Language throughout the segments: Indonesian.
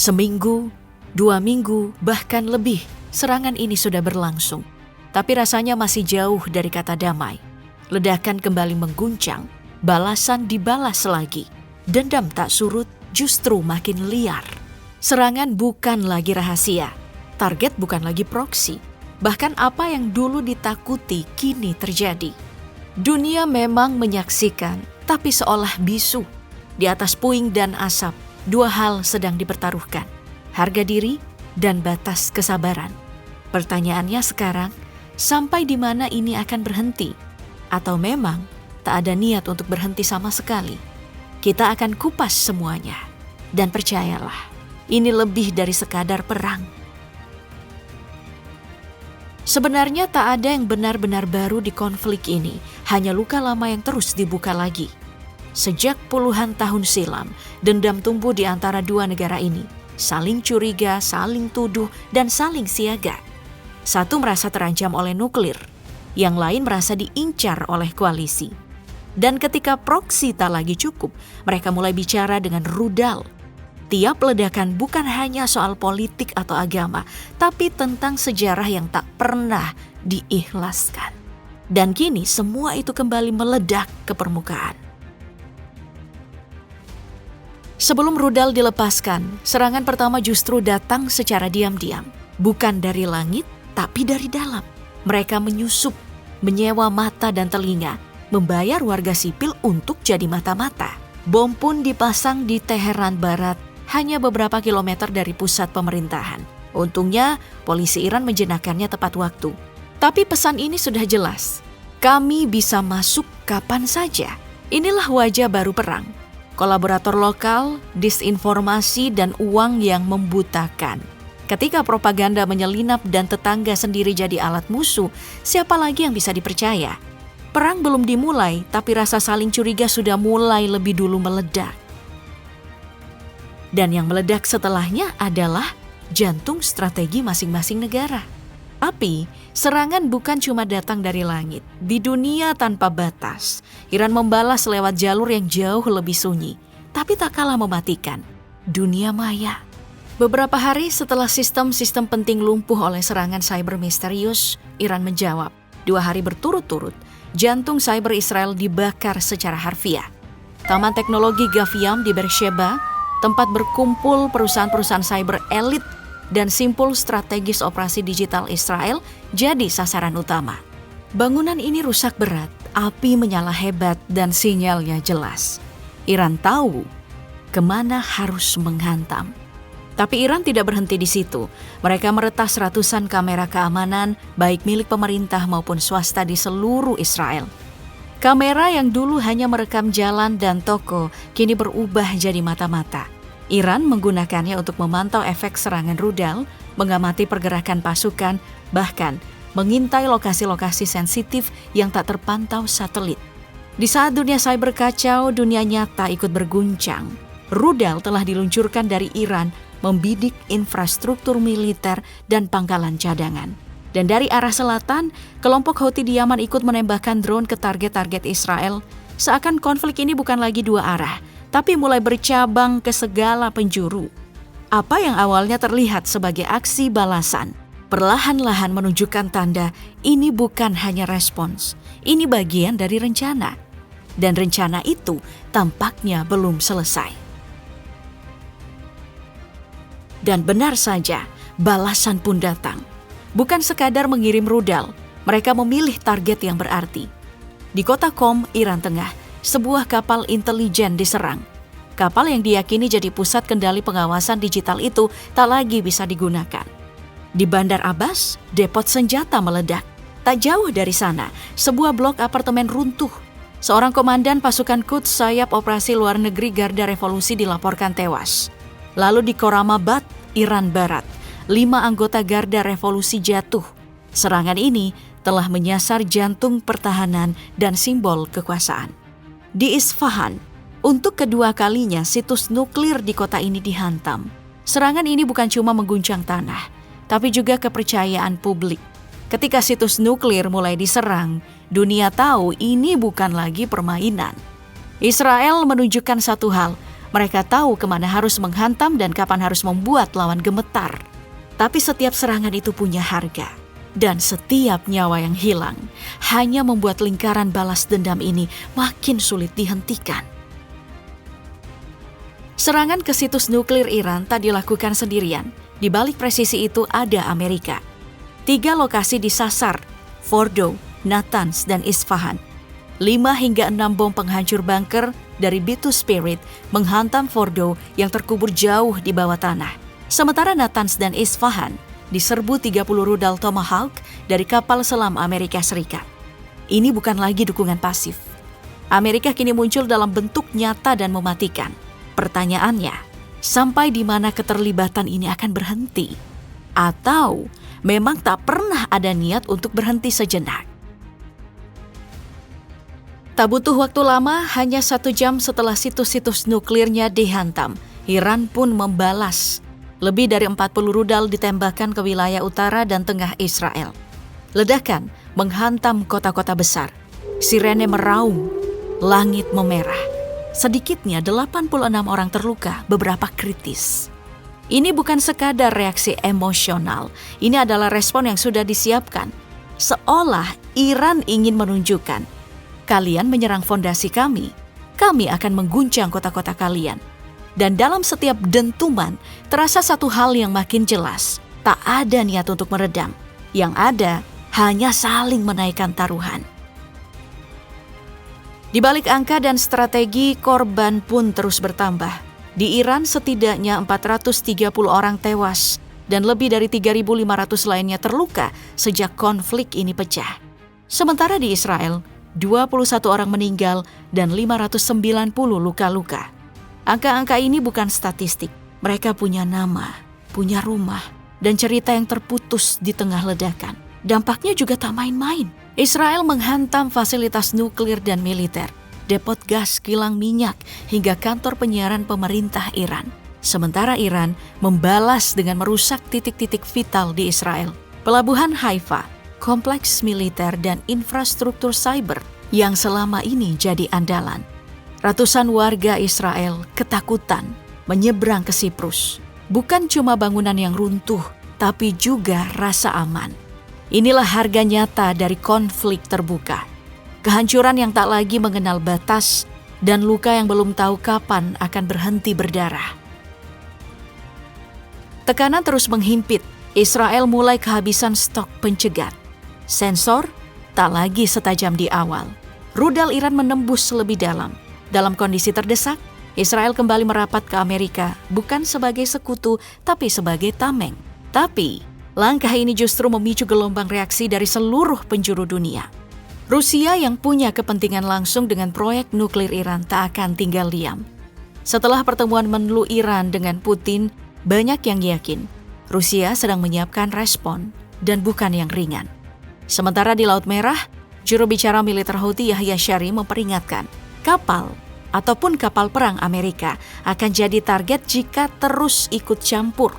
Seminggu, 2 minggu, bahkan lebih serangan ini sudah berlangsung. Tapi rasanya masih jauh dari kata damai. Ledakan kembali mengguncang, balasan dibalas lagi. Dendam tak surut, justru makin liar. Serangan bukan lagi rahasia, target bukan lagi proksi. Bahkan apa yang dulu ditakuti kini terjadi. Dunia memang menyaksikan, tapi seolah bisu. Di atas puing dan asap, 2 hal sedang dipertaruhkan. Harga diri dan batas kesabaran. Pertanyaannya sekarang, sampai di mana ini akan berhenti? Atau memang tak ada niat untuk berhenti sama sekali? Kita akan kupas semuanya. Dan percayalah, ini lebih dari sekadar perang. Sebenarnya tak ada yang benar-benar baru di konflik ini, hanya luka lama yang terus dibuka lagi. Sejak puluhan tahun silam, dendam tumbuh di antara 2 negara ini. Saling curiga, saling tuduh, dan saling siaga. Satu merasa terancam oleh nuklir, yang lain merasa diincar oleh koalisi. Dan ketika proksi tak lagi cukup, mereka mulai bicara dengan rudal. Tiap ledakan bukan hanya soal politik atau agama, tapi tentang sejarah yang tak pernah diikhlaskan. Dan kini semua itu kembali meledak ke permukaan. Sebelum rudal dilepaskan, serangan pertama justru datang secara diam-diam. Bukan dari langit, tapi dari dalam. Mereka menyusup, menyewa mata dan telinga, membayar warga sipil untuk jadi mata-mata. Bom pun dipasang di Teheran Barat, hanya beberapa kilometer dari pusat pemerintahan. Untungnya, polisi Iran menjenakkannya tepat waktu. Tapi pesan ini sudah jelas. Kami bisa masuk kapan saja. Inilah wajah baru perang. Kolaborator lokal, disinformasi, dan uang yang membutakan. Ketika propaganda menyelinap dan tetangga sendiri jadi alat musuh, siapa lagi yang bisa dipercaya? Perang belum dimulai, tapi rasa saling curiga sudah mulai lebih dulu meledak. Dan yang meledak setelahnya adalah jantung strategi masing-masing negara. Tapi, serangan bukan cuma datang dari langit. Di dunia tanpa batas, Iran membalas lewat jalur yang jauh lebih sunyi, tapi tak kalah mematikan. Dunia maya. Beberapa hari setelah sistem-sistem penting lumpuh oleh serangan cyber misterius, Iran menjawab. 2 hari berturut-turut, jantung cyber Israel dibakar secara harfiah. Taman teknologi Gaviam di Beersheba, tempat berkumpul perusahaan-perusahaan cyber elit dan simpul strategis operasi digital Israel, jadi sasaran utama. Bangunan ini rusak berat, api menyala hebat, dan sinyalnya jelas. Iran tahu kemana harus menghantam. Tapi Iran tidak berhenti di situ. Mereka meretas ratusan kamera keamanan, baik milik pemerintah maupun swasta di seluruh Israel. Kamera yang dulu hanya merekam jalan dan toko, kini berubah jadi mata-mata. Iran menggunakannya untuk memantau efek serangan rudal, mengamati pergerakan pasukan, bahkan mengintai lokasi-lokasi sensitif yang tak terpantau satelit. Di saat dunia cyber kacau, dunia nyata ikut berguncang. Rudal telah diluncurkan dari Iran, membidik infrastruktur militer dan pangkalan cadangan. Dan dari arah selatan, kelompok Houthi di Yaman ikut menembakkan drone ke target-target Israel. Seakan konflik ini bukan lagi 2 arah, tapi mulai bercabang ke segala penjuru. Apa yang awalnya terlihat sebagai aksi balasan, perlahan-lahan menunjukkan tanda ini bukan hanya respons, ini bagian dari rencana. Dan rencana itu tampaknya belum selesai. Dan benar saja, balasan pun datang. Bukan sekadar mengirim rudal, mereka memilih target yang berarti. Di kota Qom, Iran Tengah, sebuah kapal intelijen diserang. Kapal yang diyakini jadi pusat kendali pengawasan digital itu tak lagi bisa digunakan. Di Bandar Abbas, depot senjata meledak. Tak jauh dari sana, sebuah blok apartemen runtuh. Seorang komandan pasukan Quds sayap operasi luar negeri Garda Revolusi dilaporkan tewas. Lalu di Khorramabad, Iran Barat, 5 anggota Garda Revolusi jatuh. Serangan ini telah menyasar jantung pertahanan dan simbol kekuasaan. Di Isfahan, untuk kedua kalinya situs nuklir di kota ini dihantam. Serangan ini bukan cuma mengguncang tanah, tapi juga kepercayaan publik. Ketika situs nuklir mulai diserang, dunia tahu ini bukan lagi permainan. Israel menunjukkan satu hal, Mereka tahu kemana harus menghantam dan kapan harus membuat lawan gemetar. Tapi setiap serangan itu punya harga. Dan setiap nyawa yang hilang hanya membuat lingkaran balas dendam ini makin sulit dihentikan. Serangan ke situs nuklir Iran tak dilakukan sendirian. Di balik presisi itu ada Amerika. 3 lokasi disasar, Fordow, Natanz, dan Isfahan. 5 hingga 6 bom penghancur bunker dari B2 Spirit menghantam Fordow yang terkubur jauh di bawah tanah. Sementara Natanz dan Isfahan diserbu 30 rudal Tomahawk dari kapal selam Amerika Serikat. Ini bukan lagi dukungan pasif. Amerika kini muncul dalam bentuk nyata dan mematikan. Pertanyaannya, sampai di mana keterlibatan ini akan berhenti? Atau memang tak pernah ada niat untuk berhenti sejenak? Tak butuh waktu lama, hanya 1 jam setelah situs-situs nuklirnya dihantam, Iran pun membalas. Lebih dari 40 rudal ditembakkan ke wilayah utara dan tengah Israel. Ledakan menghantam kota-kota besar. Sirene meraung, langit memerah. Sedikitnya 86 orang terluka, beberapa kritis. Ini bukan sekadar reaksi emosional, ini adalah respon yang sudah disiapkan. Seolah Iran ingin menunjukkan, kalian menyerang fondasi kami akan mengguncang kota-kota kalian. Dan dalam setiap dentuman, terasa satu hal yang makin jelas. Tak ada niat untuk meredam. Yang ada, hanya saling menaikkan taruhan. Di balik angka dan strategi, korban pun terus bertambah. Di Iran setidaknya 430 orang tewas dan lebih dari 3.500 lainnya terluka sejak konflik ini pecah. Sementara di Israel, 21 orang meninggal dan 590 luka-luka. Angka-angka ini bukan statistik. Mereka punya nama, punya rumah, dan cerita yang terputus di tengah ledakan. Dampaknya juga tak main-main. Israel menghantam fasilitas nuklir dan militer, depot gas, kilang minyak, hingga kantor penyiaran pemerintah Iran. Sementara Iran membalas dengan merusak titik-titik vital di Israel. Pelabuhan Haifa, kompleks militer, dan infrastruktur cyber yang selama ini jadi andalan. Ratusan warga Israel ketakutan menyeberang ke Siprus. Bukan cuma bangunan yang runtuh, tapi juga rasa aman. Inilah harga nyata dari konflik terbuka. Kehancuran yang tak lagi mengenal batas dan luka yang belum tahu kapan akan berhenti berdarah. Tekanan terus menghimpit. Israel mulai kehabisan stok pencegat. Sensor tak lagi setajam di awal. Rudal Iran menembus lebih dalam. Dalam kondisi terdesak, Israel kembali merapat ke Amerika bukan sebagai sekutu tapi sebagai tameng. Tapi, langkah ini justru memicu gelombang reaksi dari seluruh penjuru dunia. Rusia yang punya kepentingan langsung dengan proyek nuklir Iran tak akan tinggal diam. Setelah pertemuan menlu Iran dengan Putin, banyak yang yakin Rusia sedang menyiapkan respon dan bukan yang ringan. Sementara di Laut Merah, juru bicara militer Houthi Yahya Syari memperingatkan, kapal ataupun kapal perang Amerika akan jadi target jika terus ikut campur.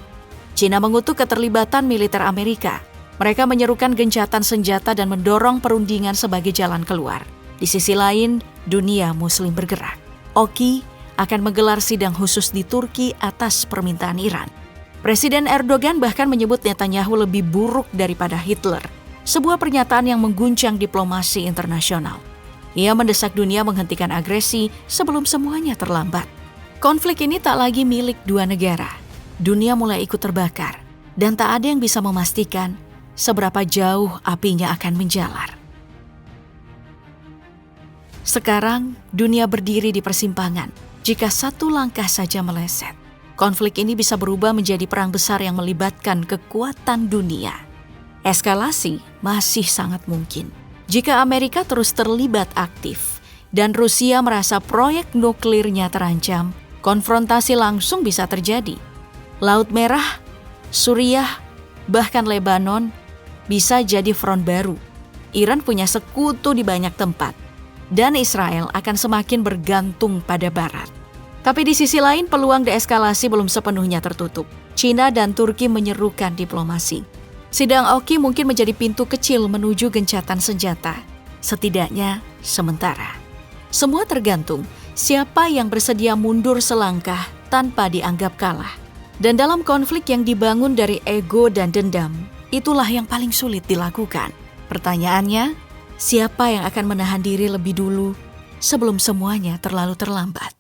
Cina mengutuk keterlibatan militer Amerika. Mereka menyerukan gencatan senjata dan mendorong perundingan sebagai jalan keluar. Di sisi lain, dunia Muslim bergerak. Oki akan menggelar sidang khusus di Turki atas permintaan Iran. Presiden Erdogan bahkan menyebut Netanyahu lebih buruk daripada Hitler. Sebuah pernyataan yang mengguncang diplomasi internasional. Ia mendesak dunia menghentikan agresi sebelum semuanya terlambat. Konflik ini tak lagi milik 2 negara. Dunia mulai ikut terbakar, dan tak ada yang bisa memastikan seberapa jauh apinya akan menjalar. Sekarang, dunia berdiri di persimpangan. Jika satu langkah saja meleset, konflik ini bisa berubah menjadi perang besar yang melibatkan kekuatan dunia. Eskalasi masih sangat mungkin. Jika Amerika terus terlibat aktif dan Rusia merasa proyek nuklirnya terancam, konfrontasi langsung bisa terjadi. Laut Merah, Suriah, bahkan Lebanon bisa jadi front baru. Iran punya sekutu di banyak tempat, dan Israel akan semakin bergantung pada Barat. Tapi di sisi lain, peluang deeskalasi belum sepenuhnya tertutup. China dan Turki menyerukan diplomasi. Sidang Oki mungkin menjadi pintu kecil menuju gencatan senjata, setidaknya sementara. Semua tergantung Siapa yang bersedia mundur selangkah tanpa dianggap kalah? Dan dalam konflik yang dibangun dari ego dan dendam, itulah yang paling sulit dilakukan. Pertanyaannya, siapa yang akan menahan diri lebih dulu sebelum semuanya terlalu terlambat?